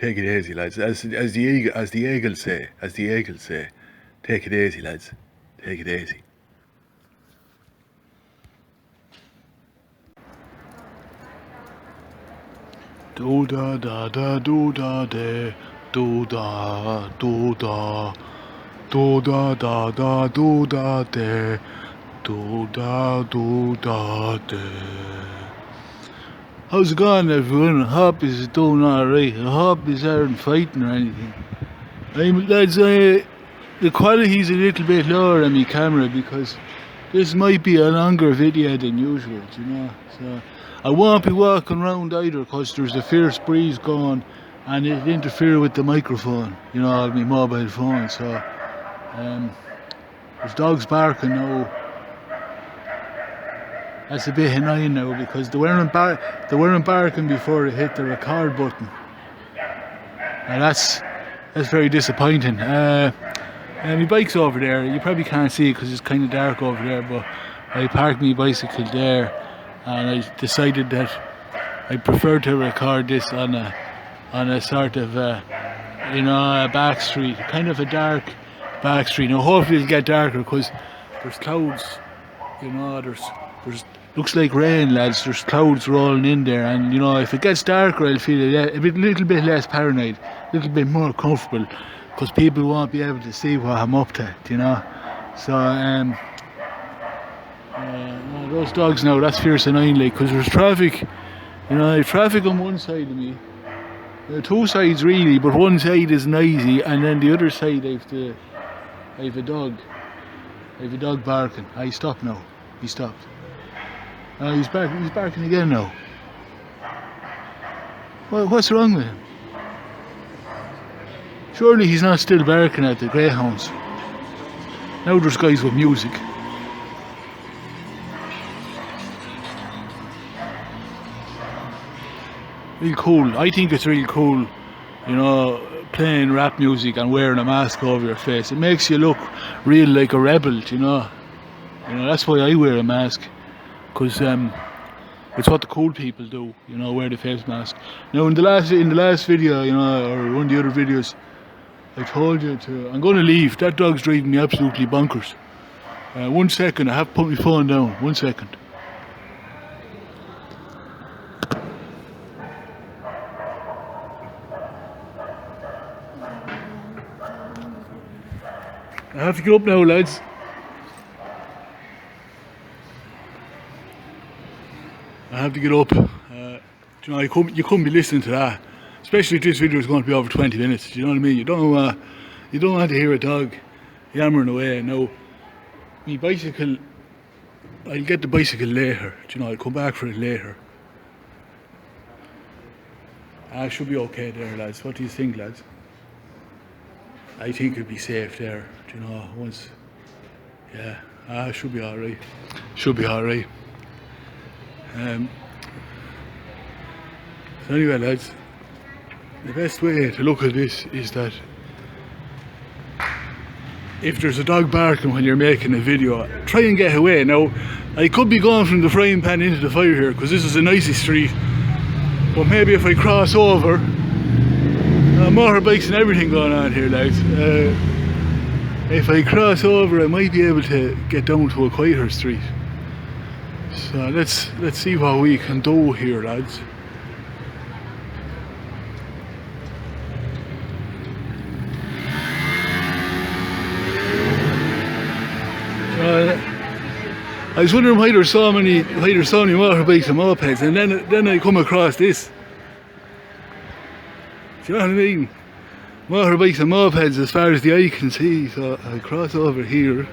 Take it easy, lads. As the eagles say, take it easy, lads. Take it easy. Do da da da do da de, do da do da, do da da da do da de, do da do da de. How's it going, everyone? I hope is doing alright. I hope is aren't fighting or anything. Lads, the quality's a little bit lower on my camera because this might be a longer video than usual, you know. So I won't be walking around either because there's a fierce breeze going and it interferes with the microphone, you know, my mobile phone. So there's dogs barking now. That's a bit annoying now because they weren't barking before they hit the record button. And that's very disappointing. My bike's over there. You probably can't see it because it's kind of dark over there, but I parked my bicycle there and I decided that I prefer to record this on a sort of you know, a back street, kind of a dark back street. Now hopefully it'll get darker because there's clouds, you know, there's looks like rain, lads. There's clouds rolling in there, and you know, if it gets darker I'll feel a little bit less paranoid, a little bit more comfortable, because people won't be able to see what I'm up to, you know. So those dogs now, that's fierce annoying, like, because there's traffic, you know, there's traffic on one side of me, two sides really, but one side is noisy, and then the other side I have a dog barking. He stopped now, he stopped. He's barking again now. What's wrong with him? Surely he's not still barking at the greyhounds. Now there's guys with music. Real cool. I think it's real cool, you know, playing rap music and wearing a mask over your face. It makes you look real like a rebel, you know. You know, that's why I wear a mask. Because it's what the cool people do, you know, wear the face mask. Now in the last video, you know, or one of the other videos, I told you to, I'm going to leave. That dog's driving me absolutely bonkers. 1 second, I have to put my phone down. 1 second. I have to get up now, lads. I have to get up. You know, you couldn't be listening to that, especially if this video is going to be over 20 minutes. Do you know what I mean? You don't want to hear a dog yammering away. Now, my bicycle, I'll get the bicycle later. Do you know, I'll come back for it later. I should be okay there, lads. What do you think, lads? I think it'll be safe there. Do you know, once, yeah, I should be alright. Should be alright. So anyway, lads, the best way to look at this is that if there's a dog barking when you're making a video, try and get away. Now, I could be going from the frying pan into the fire here because this is a nicey street, but maybe if I cross over, motorbikes and everything going on here, lads. If I cross over, I might be able to get down to a quieter street. So let's see what we can do here, lads. I was wondering why there's so many motorbikes and mopeds, and then I come across this. Do you know what I mean? Motorbikes and mopeds as far as the eye can see. So I cross over here.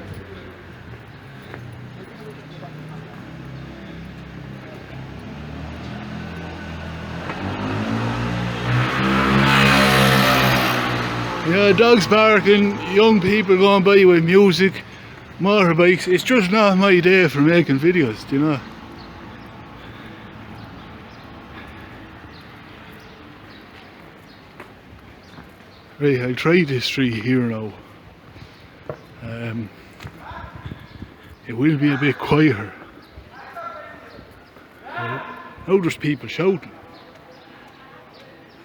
Yeah, dogs barking, young people going by with music, motorbikes. It's just not my day for making videos, do you know? Right, I'll try this street here now. It will be a bit quieter. Now there's people shouting.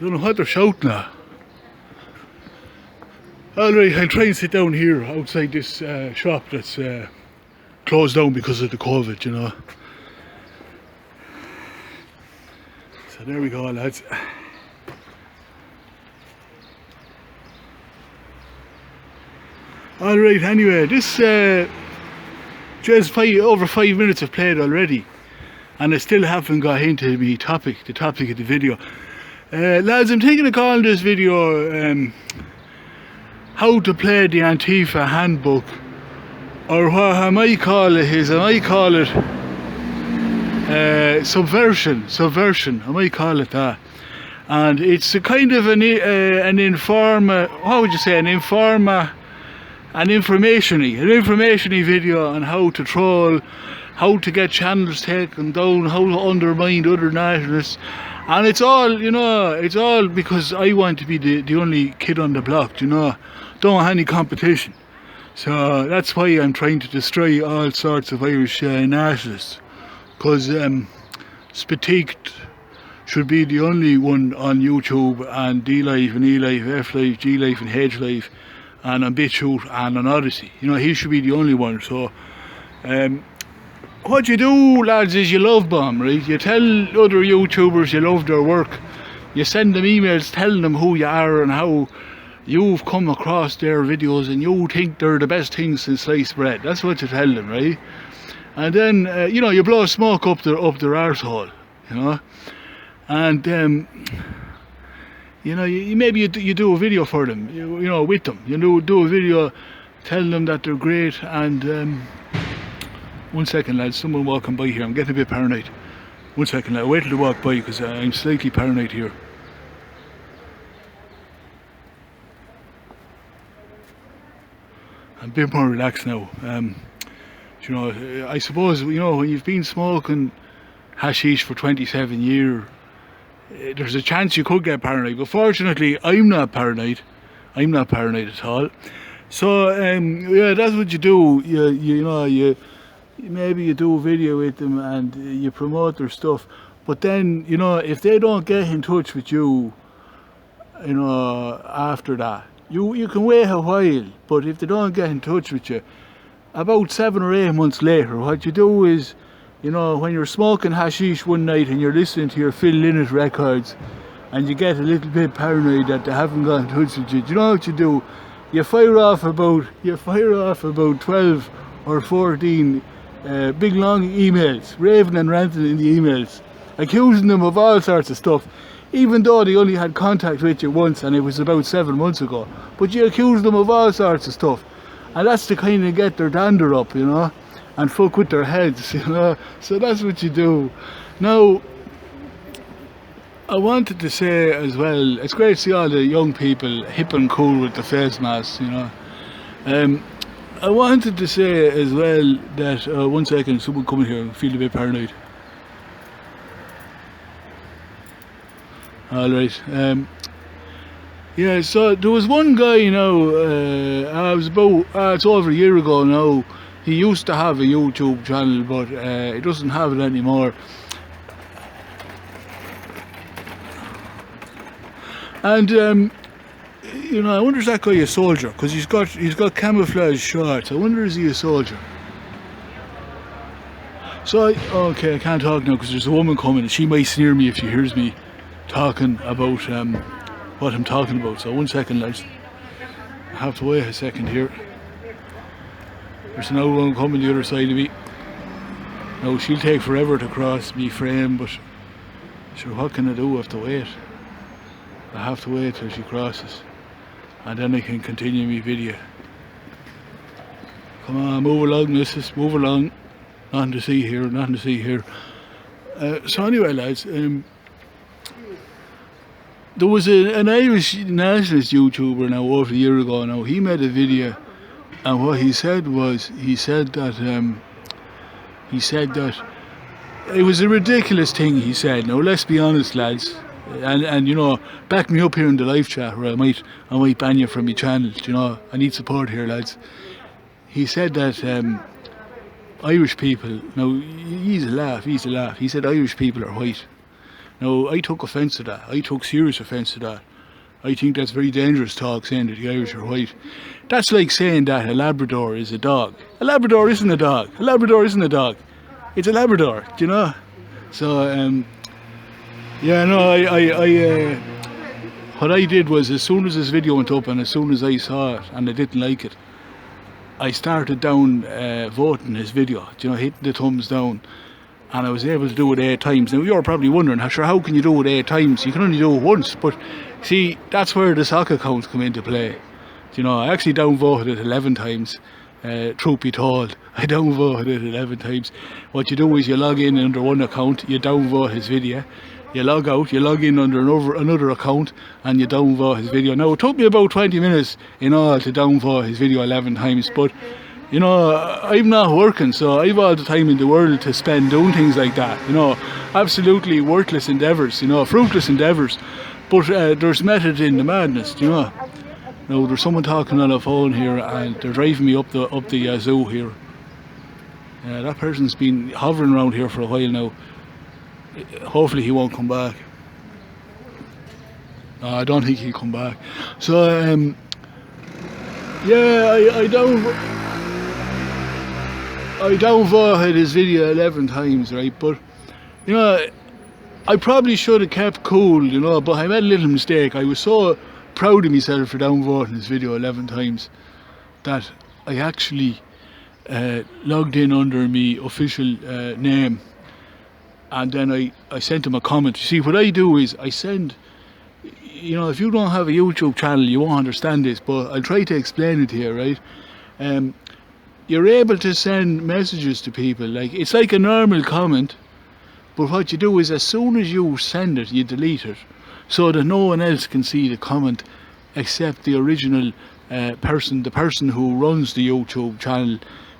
don't know what they're shouting at. Alright, I'll try and sit down here outside this shop that's closed down because of the COVID, you know. So there we go, lads. Alright, anyway, this just over 5 minutes have played already, and I still haven't got into the topic of the video. Lads, I'm thinking of calling this video how to play the ANTIFA handbook, or what I might call it is, subversion, I might call it that. And it's a kind of an information-y video on how to troll, how to get channels taken down, how to undermine other nationalists. And it's all, you know, it's all because I want to be the only kid on the block, you know. Don't have any competition. So that's why I'm trying to destroy all sorts of Irish nationalists. Because Spatiqued should be the only one on YouTube, and D-Live and E-Live, F-Live, G-Live and H-Live, and on BitChute and on Odyssey. You know, he should be the only one. So what you do, lads, is you love bomb, right? You tell other YouTubers you love their work. You send them emails telling them who you are and how you've come across their videos and you think they're the best things since sliced bread. That's what you tell them, right? And then you know, you blow smoke up their arsehole, you know. And you know, maybe you do a video for them, you know, with them. You do a video telling them that they're great. And one second, lads, someone walking by here. I'm getting a bit paranoid. One second, lads, wait till they walk by, because I'm slightly paranoid here. I'm a bit more relaxed now. You know, I suppose, you know, when you've been smoking hashish for 27 years, there's a chance you could get paranoid, but fortunately I'm not paranoid at all. So yeah, that's what you do. You know, maybe you do a video with them and you promote their stuff, but then, you know, if they don't get in touch with you, you know, after that, you can wait a while, but if they don't get in touch with you about 7 or 8 months later, what you do is, you know, when you're smoking hashish one night and you're listening to your Phil Lynott records and you get a little bit paranoid that they haven't got in touch with you, do you know what you do? You fire off about 12 or 14 big long emails, raving and ranting in the emails, accusing them of all sorts of stuff, even though they only had contact with you once and it was about 7 months ago. But you accuse them of all sorts of stuff, and that's to kind of get their dander up, you know, and fuck with their heads, you know. So that's what you do. Now, I wanted to say as well, it's great to see all the young people hip and cool with the face masks, you know. I wanted to say as well that, one second, someone coming here, I feel a bit paranoid. Alright, yeah, so there was one guy, you know, it's over a year ago now. He used to have a YouTube channel, but he doesn't have it anymore. And you know, I wonder, is that guy a soldier? Because he's got camouflage shorts. I wonder, is he a soldier? So okay, I can't talk now because there's a woman coming and she might sneer me if she hears me talking about what I'm talking about. So one second, lads, I have to wait a second here. There's an old one coming the other side of me. Now, she'll take forever to cross me frame, but sure, what can I do? I have to wait. I have to wait till she crosses, and then I can continue my video. Come on, move along, missus, move along. Nothing to see here, nothing to see here. So anyway, lads, there was an Irish nationalist YouTuber now over a year ago now. He made a video, and what he said was, he said that it was a ridiculous thing, he said. Now let's be honest, lads, and you know, back me up here in the live chat, or I might ban you from my channel. You know, I need support here, lads. He said that Irish people, now he's a laugh, he said Irish people are white. Now, I took offence to that. I took serious offence to that. I think that's very dangerous talk, saying that the Irish are white. That's like saying that a Labrador is a dog. A Labrador isn't a dog. A Labrador isn't a dog. It's a Labrador, do you know? So, yeah, no, what I did was, as soon as this video went up and as soon as I saw it and I didn't like it, I started down voting his video, you know, hitting the thumbs down, and I was able to do it 8 times. Now you're probably wondering, how can you do it 8 times? You can only do it once, but see, that's where the sock accounts come into play. You know, I actually downvoted it 11 times, truth be told. I downvoted it 11 times. What you do is you log in under one account, you downvote his video, you log out, you log in under another account, and you downvote his video. Now, it took me about 20 minutes in all to downvote his video 11 times, but you know, I'm not working, so I've all the time in the world to spend doing things like that, you know, absolutely worthless endeavours, you know, fruitless endeavours, but there's method in the madness, you know. Now, there's someone talking on the phone here, and they're driving me up the zoo here. That person's been hovering around here for a while now. Hopefully he won't come back. No, I don't think he'll come back. So, yeah, I downvoted his video 11 times, right? But, you know, I probably should have kept cool, you know, but I made a little mistake. I was so proud of myself for downvoting his video 11 times that I actually logged in under my official name, and then I sent him a comment. You see, what I do is I send, you know, if you don't have a YouTube channel, you won't understand this, but I'll try to explain it here, right? You're able to send messages to people, like, it's like a normal comment, but what you do is as soon as you send it, you delete it, so that no one else can see the comment except the original person, the person who runs the YouTube channel.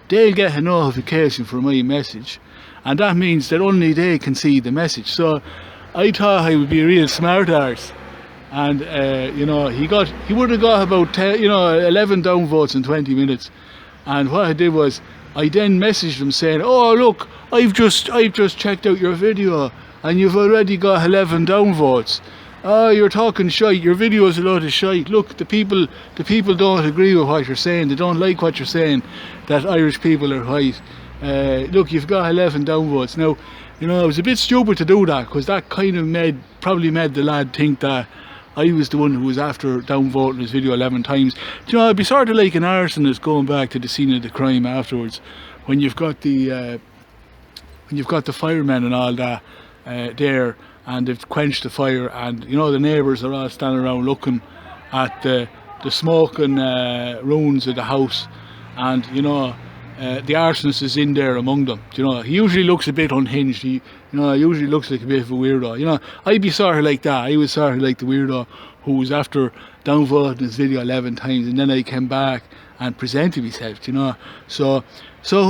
They'll get a notification for my message, and that means that only they can see the message. So I thought I would be a real smart arse, and you know, he would have got about 11 downvotes in 20 minutes. And what I did was, I then messaged him saying, oh look, I've just checked out your video and you've already got 11 downvotes. Oh, you're talking shite, your video is a lot of shite. Look, the people don't agree with what you're saying, they don't like what you're saying, that Irish people are white. Look, you've got 11 downvotes. Now, you know, it was a bit stupid to do that, because that kind of probably made the lad think that I was the one who was after downvoting his video 11 times. You know, I'd be sort of like an arsonist going back to the scene of the crime afterwards, when you've got the firemen and all that there, and they've quenched the fire, and you know, the neighbours are all standing around looking at the smoking ruins of the house, and you know, the arsonist is in there among them. You know, he usually looks a bit unhinged. He usually looks like a bit of a weirdo. You know, I'd be sort of like that. I was sort of like the weirdo who was after downvoting his video 11 times, and then I came back and presented myself. You know, so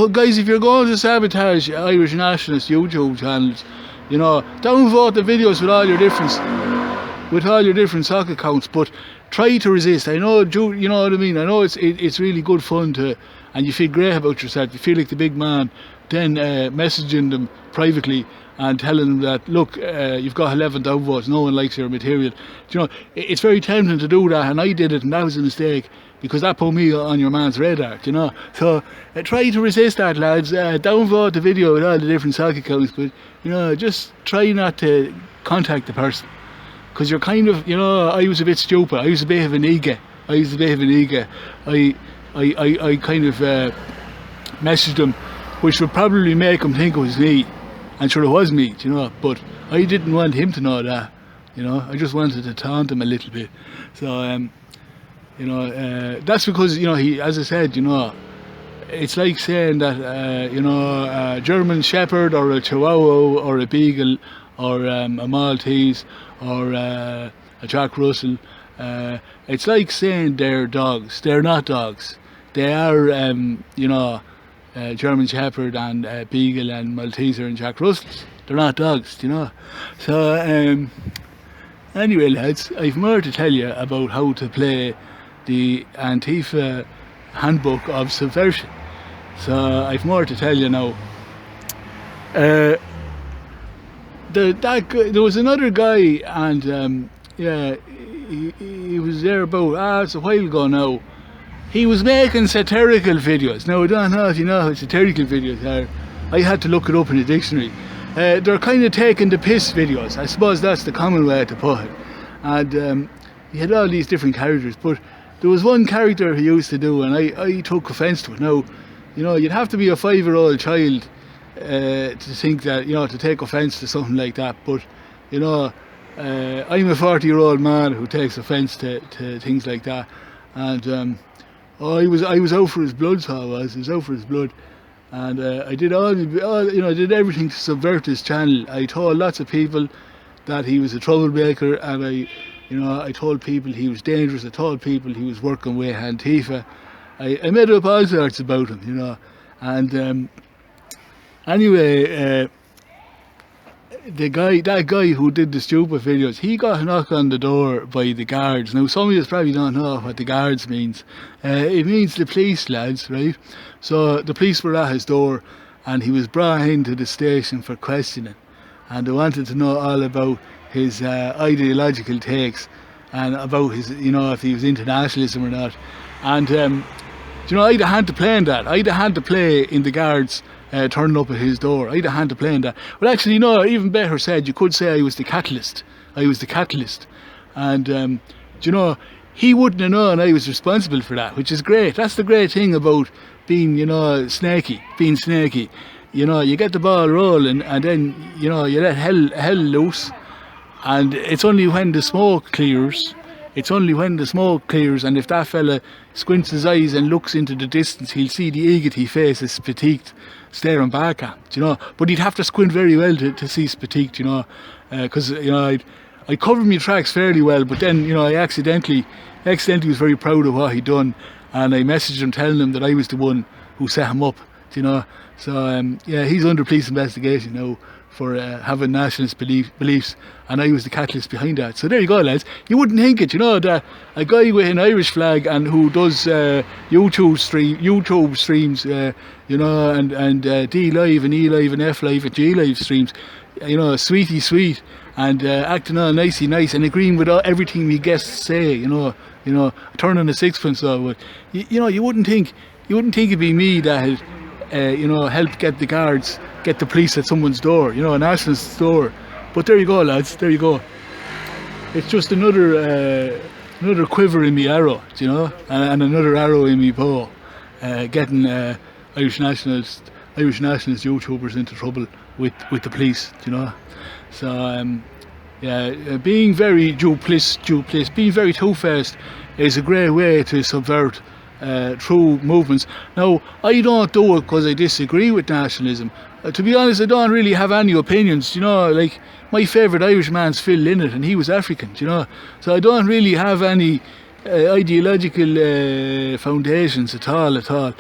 guys, if you're going to sabotage Irish nationalist YouTube channels, you know, downvote the videos with all your different sock accounts, but try to resist. I know, you know what I mean. I know it's really good fun to, and you feel great about yourself. You feel like the big man. Then messaging them privately and telling them that, look, you've got 11 downvotes, no one likes your material. You know, it's very tempting to do that, and I did it, and that was a mistake, because that put me on your man's radar, you know. So try to resist that, lads. Downvote the video with all the different sock accounts, but you know, just try not to contact the person, because you're kind of, you know, I was a bit stupid. I was a bit of an ego. I kind of messaged him, which would probably make him think it was me, and sure it was me, you know, but I didn't want him to know that, you know. I just wanted to taunt him a little bit. So you know, that's because, you know, he, as I said, you know, it's like saying that you know, a German Shepherd or a Chihuahua or a Beagle or a Maltese or a Jack Russell, it's like saying they're dogs. They're not dogs. They are, you know, German Shepherd and Beagle and Malteser and Jack Russells. They're not dogs, you know. So anyway, lads, I've more to tell you about how to play the ANTIFA Handbook of Subversion. So I've more to tell you now. there was another guy, and yeah, he was there about it's a while ago now. He was making satirical videos. Now I don't know if you know how satirical videos are. I had to look it up in the dictionary. They're kind of taking the piss videos. I suppose that's the common way to put it. And he had all these different characters, but there was one character he used to do, and I took offence to it. Now, you know, you'd have to be a 5-year-old child to think that, you know, to take offence to something like that. But, you know, I'm a 40-year-old man who takes offence to things like that. And I was out for his blood, so I was out for his blood. And I did I did everything to subvert his channel. I told lots of people that he was a troublemaker, and I told people he was dangerous. I told people he was working with ANTIFA. I made up all sorts about him, you know. And anyway, that guy who did the stupid videos, he got a knock on the door by the guards. Now, some of you probably don't know what the guards means. It means the police, lads, right? So the police were at his door, and he was brought into the station for questioning, and they wanted to know all about his ideological takes and about his, you know, if he was into nationalism or not. And you know, I'd have had to play in that. I'd have had to play in the guards turning up at his door. I'd have had to play in that. But actually, no, even better said, you could say I was the catalyst. I was the catalyst. And you know, he wouldn't have known I was responsible for that, which is great. That's the great thing about being, you know, being snaky. You know, you get the ball rolling, and then, you know, you let hell loose. And it's only when the smoke clears, and if that fella squints his eyes and looks into the distance, he'll see the eggity face of Spatiqued staring back at him, you know. But he'd have to squint very well to see Spatiqued, you know, because, you know, I covered my tracks fairly well, but then, you know, I accidentally was very proud of what he'd done, and I messaged him telling him that I was the one who set him up, you know. So, yeah, he's under police investigation now for having nationalist beliefs, and I was the catalyst behind that. So there you go, lads. You wouldn't think it, you know, that a guy with an Irish flag and who does YouTube streams, you know, and D Live and E Live and F Live and G Live streams, you know, sweetie sweet, and acting all nicey nice and agreeing with everything we guests say, you know, turning a sixpence. So, you know, you wouldn't think it'd be me that had, you know, helped get the police at someone's door, you know, a nationalist's door. But there you go, lads, there you go. It's just another quiver in me arrow, you know, and another arrow in me bow, getting Irish nationalist YouTubers into trouble with the police, you know. So yeah, being very duplicitous, being very two-faced is a great way to subvert through movements. Now, I don't do it because I disagree with nationalism. To be honest, I don't really have any opinions, you know. Like, my favourite Irishman's Phil Lynott, and he was African, you know. So I don't really have any ideological foundations at all.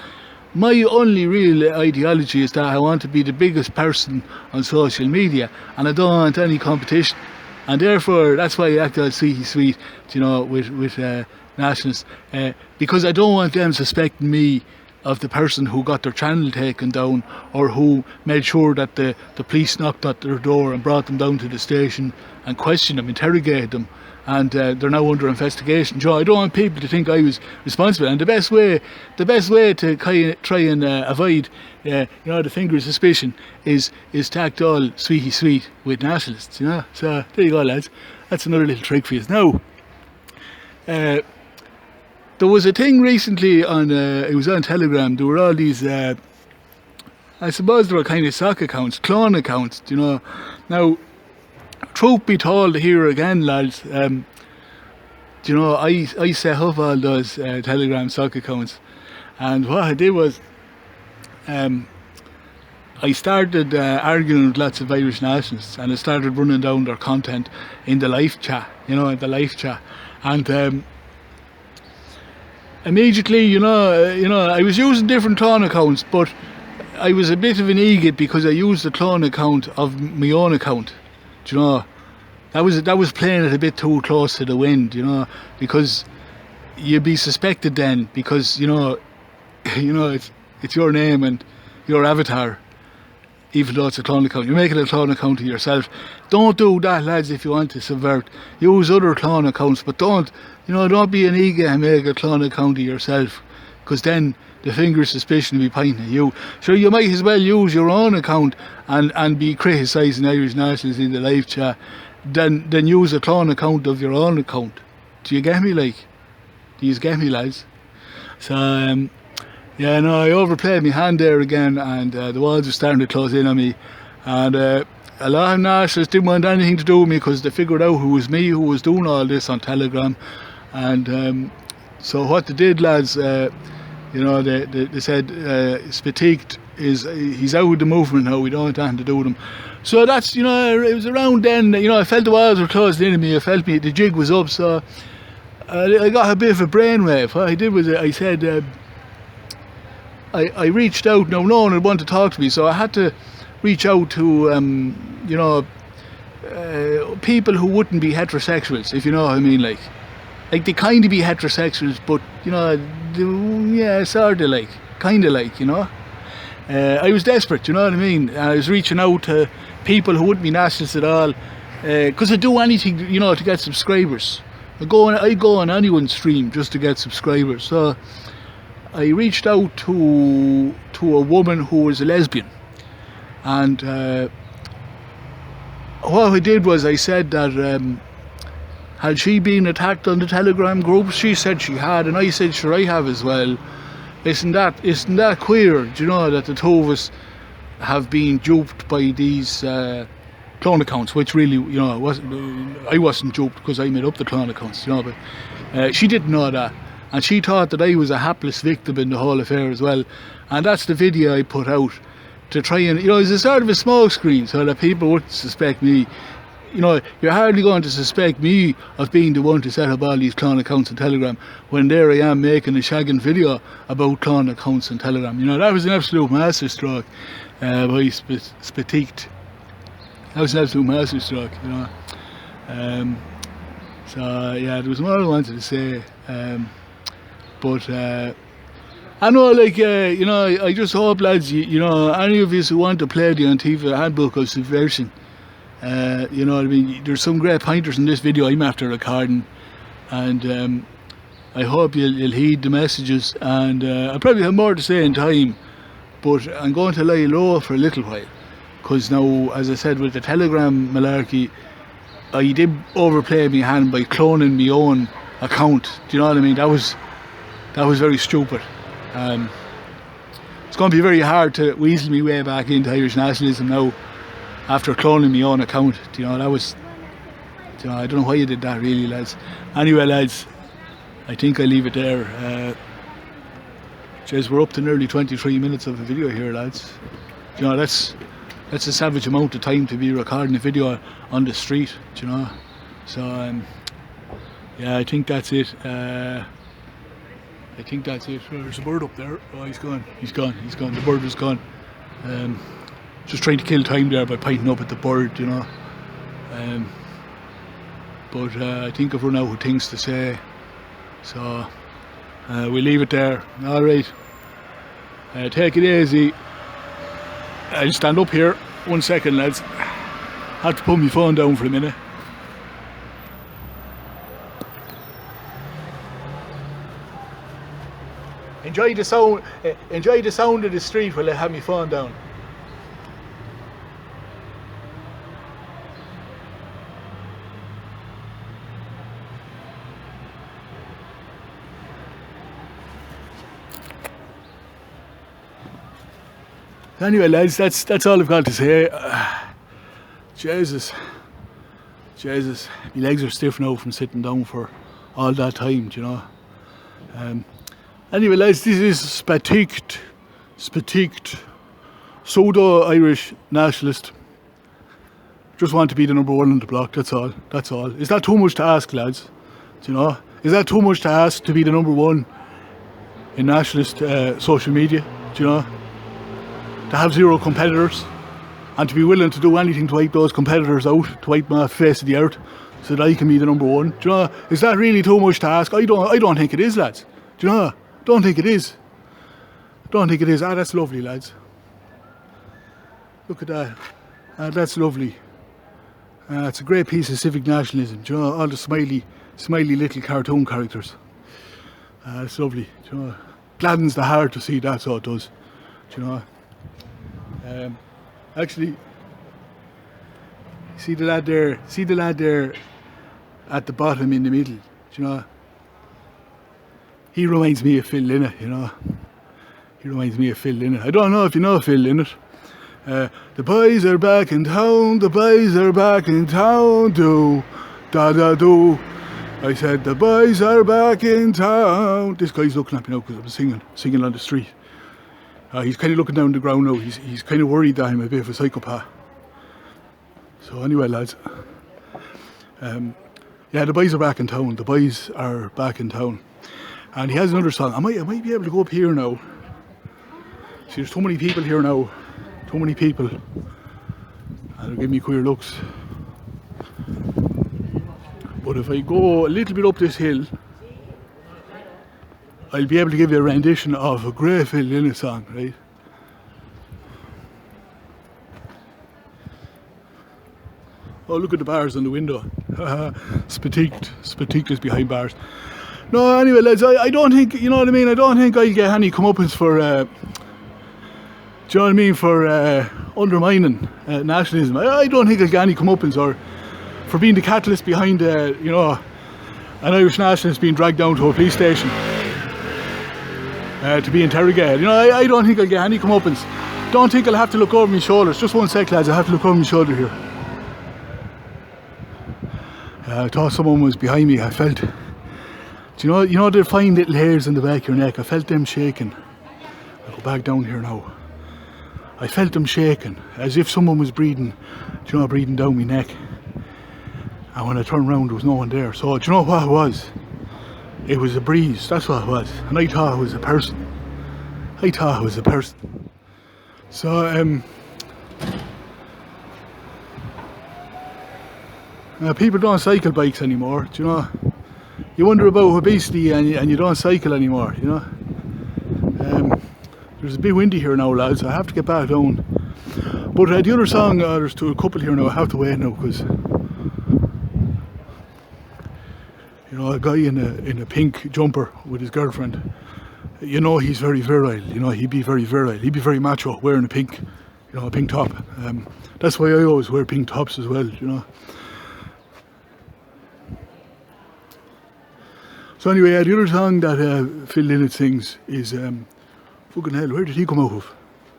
My only real ideology is that I want to be the biggest person on social media, and I don't want any competition. And therefore, that's why I act all sweet, you know, with nationalists, because I don't want them suspecting me of the person who got their channel taken down, or who made sure that the police knocked at their door and brought them down to the station and questioned them, interrogated them, and they're now under investigation. Joe, I don't want people to think I was responsible. And the best way to try and avoid, you know, the finger of suspicion is to act all sweet with nationalists, you know. So there you go, lads. That's another little trick for you. Now, there was a thing recently on, it was on Telegram. There were all these, I suppose they were kind of sock accounts, clone accounts, you know. Now, truth be told here again, lads, you know, I set up all those Telegram sock accounts, and what I did was, I started arguing with lots of Irish nationalists, and I started running down their content in the live chat, you know, and immediately, you know, I was using different clone accounts, but I was a bit of an idiot because I used the clone account of my own account. Do you know, that was playing it a bit too close to the wind, you know, because you'd be suspected then, because you know, it's your name and your avatar, even though it's a clone account. You're making a clone account of yourself. Don't do that, lads, if you want to subvert. Use other clone accounts, but don't be an ego and make a clone account of yourself, because then the finger of suspicion will be pointing at you. So you might as well use your own account and be criticising Irish nationals in the live chat than use a clone account of your own account. Do you get me, like? Do you get me, lads? So, yeah, no, I overplayed my hand there again, and the walls are starting to close in on me. And a lot of nationals didn't want anything to do with me because they figured out who was me who was doing all this on Telegram. And so what they did, lads, they said Spatiqued he's out of the movement now, we don't want anything to do with him. So that's, it was around then, I felt the walls were closing in on me, I felt the jig was up, so I got a bit of a brainwave. What I did was I said, I reached out. Now no one would want to talk to me, so I had to reach out to people who wouldn't be heterosexuals, if you know what I mean. Like they kind of be heterosexuals, but sort of like, kind of like, I was desperate, you know what I mean. I was reaching out to people who wouldn't be nationalists at all, because I'd do anything, to get subscribers. I go on anyone's stream just to get subscribers. So I reached out to a woman who was a lesbian, and what I did was I said that had she been attacked on the Telegram group? She said she had, and I said sure I have as well. Isn't that queer? Do you know that the two of us have been duped by these clone accounts, which really, I wasn't duped because I made up the clone accounts, but she didn't know that. And she thought that I was a hapless victim in the whole affair as well. And that's the video I put out to try and, it's a sort of a smoke screen so that people wouldn't suspect me. You're hardly going to suspect me of being the one to set up all these clone accounts on Telegram when there I am making a shagging video about clone accounts on Telegram. That was an absolute masterstroke by Spatiqued. That was an absolute masterstroke, So, yeah, there was more I wanted to say. But I know, I just hope, lads, any of you who want to play the ANTIFA Handbook of Subversion, what I mean, there's some great pointers in this video I'm after recording, and I hope you'll heed the messages, and I'll probably have more to say in time, but I'm going to lie low for a little while, because now, as I said, with the Telegram malarkey, I did overplay my hand by cloning my own account. Do you know what I mean? That was very stupid. It's going to be very hard to weasel me way back into Irish nationalism now after cloning my own account. That was, I don't know why you did that really, lads. Anyway, lads, I think I leave it there. We're up to nearly 23 minutes of a video here, lads. That's a savage amount of time to be recording a video on the street, So, yeah, I think that's it. There's a bird up there. Oh, he's gone. The bird is gone. Just trying to kill time there by pointing up at the bird, But I think I've run out of things to say. So we'll leave it there. Alright. Take it easy. I'll stand up here. 1 second, lads. Have to put my phone down for a minute. Enjoy the sound of the street while I have my phone down. Anyway, lads, that's all I've got to say. Jesus, my legs are stiff now from sitting down for all that time, Anyway, lads, this is Spatiqued, pseudo-Irish nationalist. Just want to be the number one on the block, that's all. Is that too much to ask, lads? Is that too much to ask to be the number one in nationalist social media, To have zero competitors, and to be willing to do anything to wipe those competitors out, to wipe them off the face of the earth, so that I can be the number one. Is that really too much to ask? I don't think it is, lads. Don't think it is. Ah, that's lovely, lads. Look at that. That's lovely. It's a great piece of civic nationalism. Do you know, all the smiley little cartoon characters. It's lovely. Do you know, gladdens the heart to see that, so it does. Do you know? Actually, see the lad there. See the lad there at the bottom in the middle. Do you know? He reminds me of Phil Lynott. You know. He reminds me of Phil Lynott. I don't know if you know Phil Lynott. The boys are back in town, the boys are back in town, do, da da do. I said, the boys are back in town. This guy's looking at me now because I'm singing on the street. He's kind of looking down the ground now. He's kind of worried that I'm a bit of a psychopath. So anyway, lads. Yeah, the boys are back in town. The boys are back in town. And he has another song. I might be able to go up here now. See, there's too many people here now. Too many people, and they'll give me queer looks. But if I go a little bit up this hill, I'll be able to give you a rendition of a great Phil Lynott song, right? Oh, look at the bars on the window. Spatiqued is behind bars. No, anyway, lads, I don't think, you know what I mean, I don't think I'll get any comeuppance for do you know what I mean, for undermining nationalism. I don't think I'll get any comeuppance, or for being the catalyst behind, you know, an Irish nationalist being dragged down to a police station to be interrogated. You know, I don't think I'll get any comeuppance. Don't think I'll have to look over my shoulders. Just one sec, lads, I have to look over my shoulder here. I thought someone was behind me. I felt, do you know the fine little hairs in the back of your neck? I felt them shaking. I'll go back down here now. I felt them shaking, as if someone was breathing, do you know, breathing down my neck. And when I turned around, there was no one there. So, do you know what it was? It was a breeze, that's what it was. And I thought it was a person. I thought it was a person. So, people don't cycle bikes anymore, do you know? You wonder about obesity and you don't cycle anymore, you know? There's a bit windy here now, lads. I have to get back down. But the other song, there's a couple here now. I have to wait now because, you know, a guy in a pink jumper with his girlfriend. You know, he's very virile. You know, he'd be very virile. He'd be very macho wearing a pink, you know, a pink top. That's why I always wear pink tops as well. You know. So anyway, the other song that Phil Lynott sings is. Fucking hell, where did he come out of?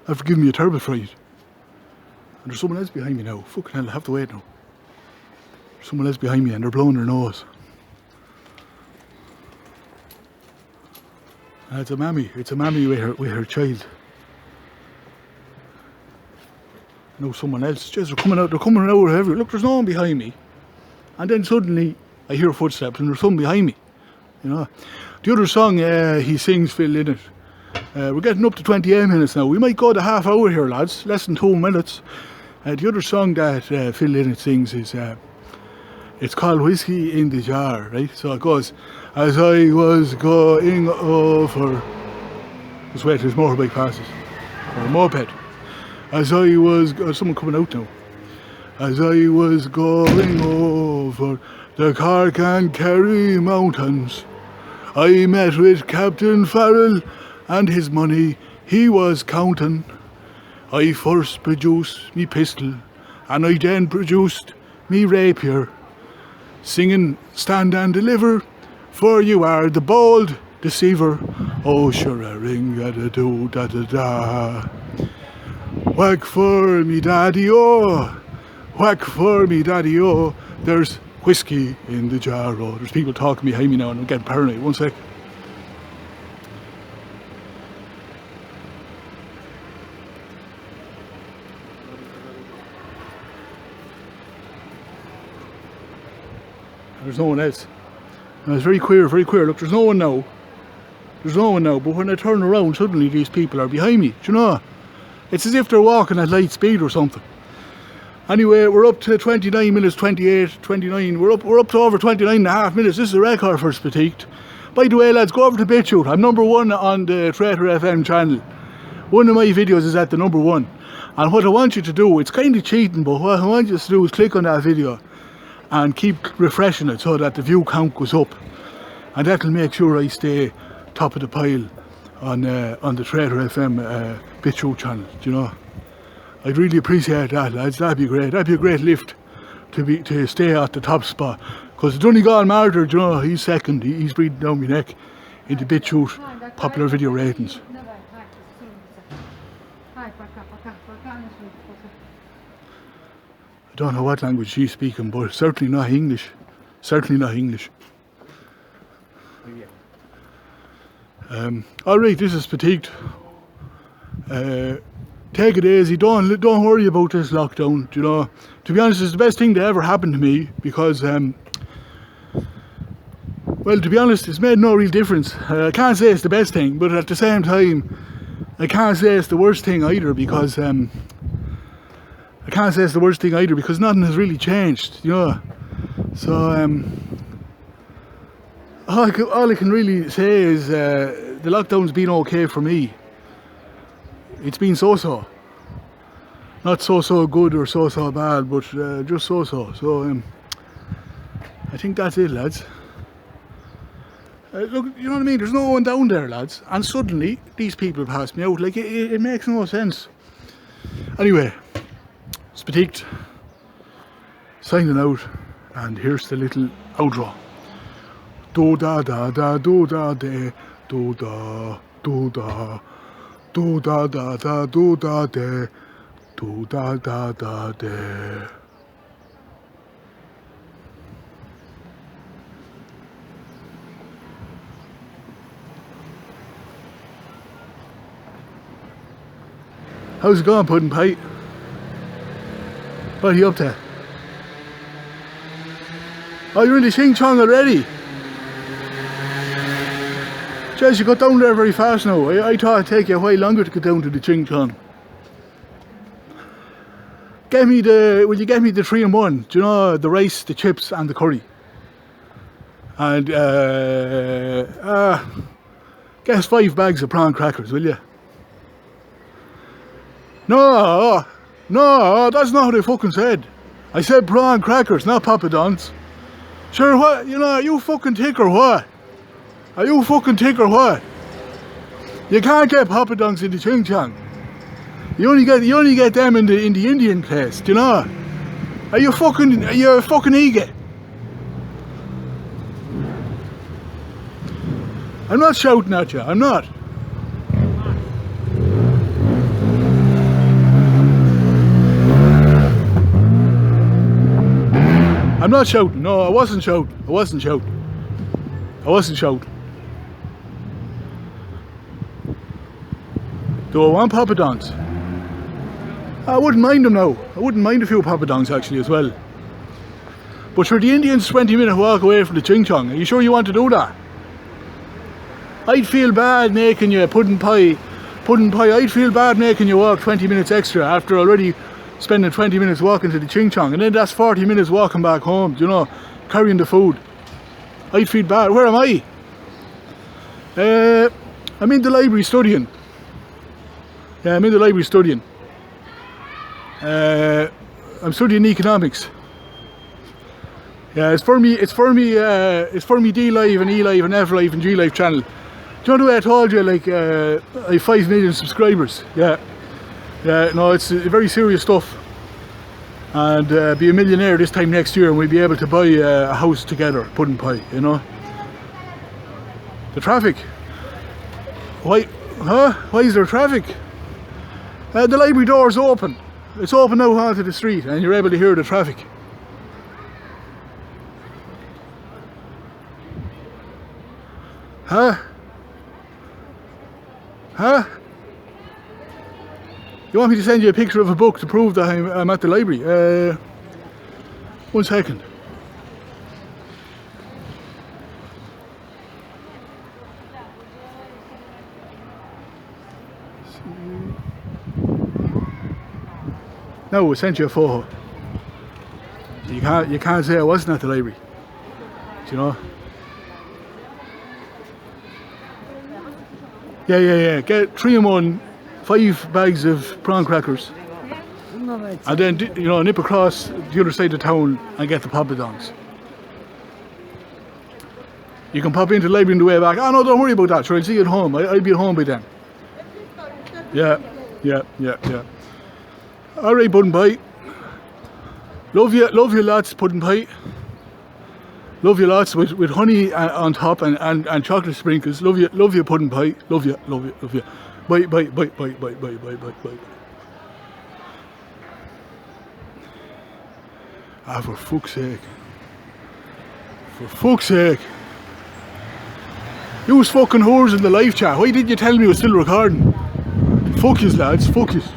After giving me a terrible fright. And there's someone else behind me now. Fucking hell, I have to wait now. There's someone else behind me and they're blowing their nose. And it's a mammy. It's a mammy with her child. No, someone else. Jeez, they're coming out everywhere. Look, there's no one behind me. And then suddenly I hear footsteps and there's someone behind me. You know. The other song he sings, Phil Lynott. We're getting up to 28 minutes now. We might go the half hour here, lads. Less than 2 minutes. The other song that Phil Lynott sings is it's called Whiskey in the Jar, right? So it goes, as I was going over. Just wait, there's motorbike passes. Or a moped. As I was, someone coming out now. As I was going over, the car can carry mountains. I met with Captain Farrell and his money he was counting. I first produced me pistol and I then produced me rapier, singing stand and deliver, for you are the bold deceiver. Oh sure a ring da da do da da da. Whack for me daddy oh, whack for me daddy oh. There's whiskey in the jar oh. There's people talking behind me now and I'm getting paranoid. One sec. There's no one else. And it's very queer, very queer. Look, there's no one now. There's no one now, but when I turn around, suddenly these people are behind me. Do you know? It's as if they're walking at light speed or something. Anyway, we're up to 29 minutes, 28, 29. We're up to over 29 and a half minutes. This is a record for Spatiqued. By the way, lads, go over to BitChute. I'm #1 on the Traitor FM channel. One of my videos is at the #1. And what I want you to do, it's kind of cheating, but what I want you to do is click on that video and keep refreshing it so that the view count goes up. And that'll make sure I stay top of the pile on the Trader FM BitChute channel, do you know. I'd really appreciate that, lads. That'd be great. That'd be a great lift to stay at the top spot. Because Donegal Martyr, you know, he's second. He's breathing down my neck in the BitChute popular video ratings. I don't know what language she's speaking, but certainly not English. Certainly not English. Alright, this is Spatiqued. Take it easy, don't worry about this lockdown, you know. To be honest, it's the best thing that ever happened to me because, well, to be honest, it's made no real difference. I can't say it's the best thing, but at the same time, I can't say it's the worst thing either because, nothing has really changed, you know. So, all I can really say is the lockdown's been okay for me. It's been so-so. Not so-so good or so-so bad, but just so-so. So, I think that's it, lads. Look, you know what I mean? There's no one down there, lads. And suddenly, these people pass me out. Like, it makes no sense. Anyway, Spatiqued, signing out. And here's the little outro. Do da da da do da de do da do da do da da da do da de do da da da de. How's it going, Pudding Pie? What are you up to? Oh, you're in the Ching Chong already? Jez, you got down there very fast now. I thought it'd take you a while longer to get down to the Ching Chong. Will you get me the 3-in-1? Do you know, the rice, the chips and the curry? And get us 5 bags of prawn crackers, will you? No, that's not what I fucking said. I said prawn crackers, not papadons. Sure, what? You know, are you fucking thick or what? Are you fucking thick or what? You can't get papadons in the Ching Chong. You only get them in the Indian place, do you know? Are you a fucking eager? I'm not shouting at you, I'm not. I'm not shouting, no, I wasn't shouting. Do I want papadons? I wouldn't mind them now. I wouldn't mind a few papadons actually as well. But sure, the Indian's 20-minute walk away from the Ching Chong. Are you sure you want to do that? I'd feel bad making you pudding pie. I'd feel bad making you walk 20 minutes extra after already spending 20 minutes walking to the Ching Chong, and then that's 40 minutes walking back home, you know, carrying the food. I'd feel bad. Where am I? I'm in the library studying. Yeah, I'm in the library studying. I'm studying economics. Yeah, it's for me D Live and E Live and F Live and G Live channel. Do you know the way I told you, like, I have 5 million subscribers? Yeah. Yeah, no, it's very serious stuff. And be a millionaire this time next year, and we'll be able to buy a house together, Pudding Pie, you know. The traffic. Why? Huh? Why is there traffic? The library door's open. It's open out onto the street, and you're able to hear the traffic. Huh? Huh? You want me to send you a picture of a book to prove that I'm at the library? 1 second. No, I sent you a photo. You can't say I wasn't at the library. Do you know? Yeah. Get 3-in-1, 5 bags of prawn crackers And then, you know, nip across the other side of town and get the poppadoms. You can pop into the library on the way back. Oh no, don't worry about that. Sure, I'll see you at home. I'll be at home by then. Yeah. Alright, pudding pie. Love you lots, pudding pie. Love you lots with honey on top and chocolate sprinkles. Love you, pudding pie. Love you. Bye. Ah, for fuck's sake. For fuck's sake. You was fucking whores in the live chat. Why didn't you tell me it was still recording? Fuck yous, lads. Fuck yous.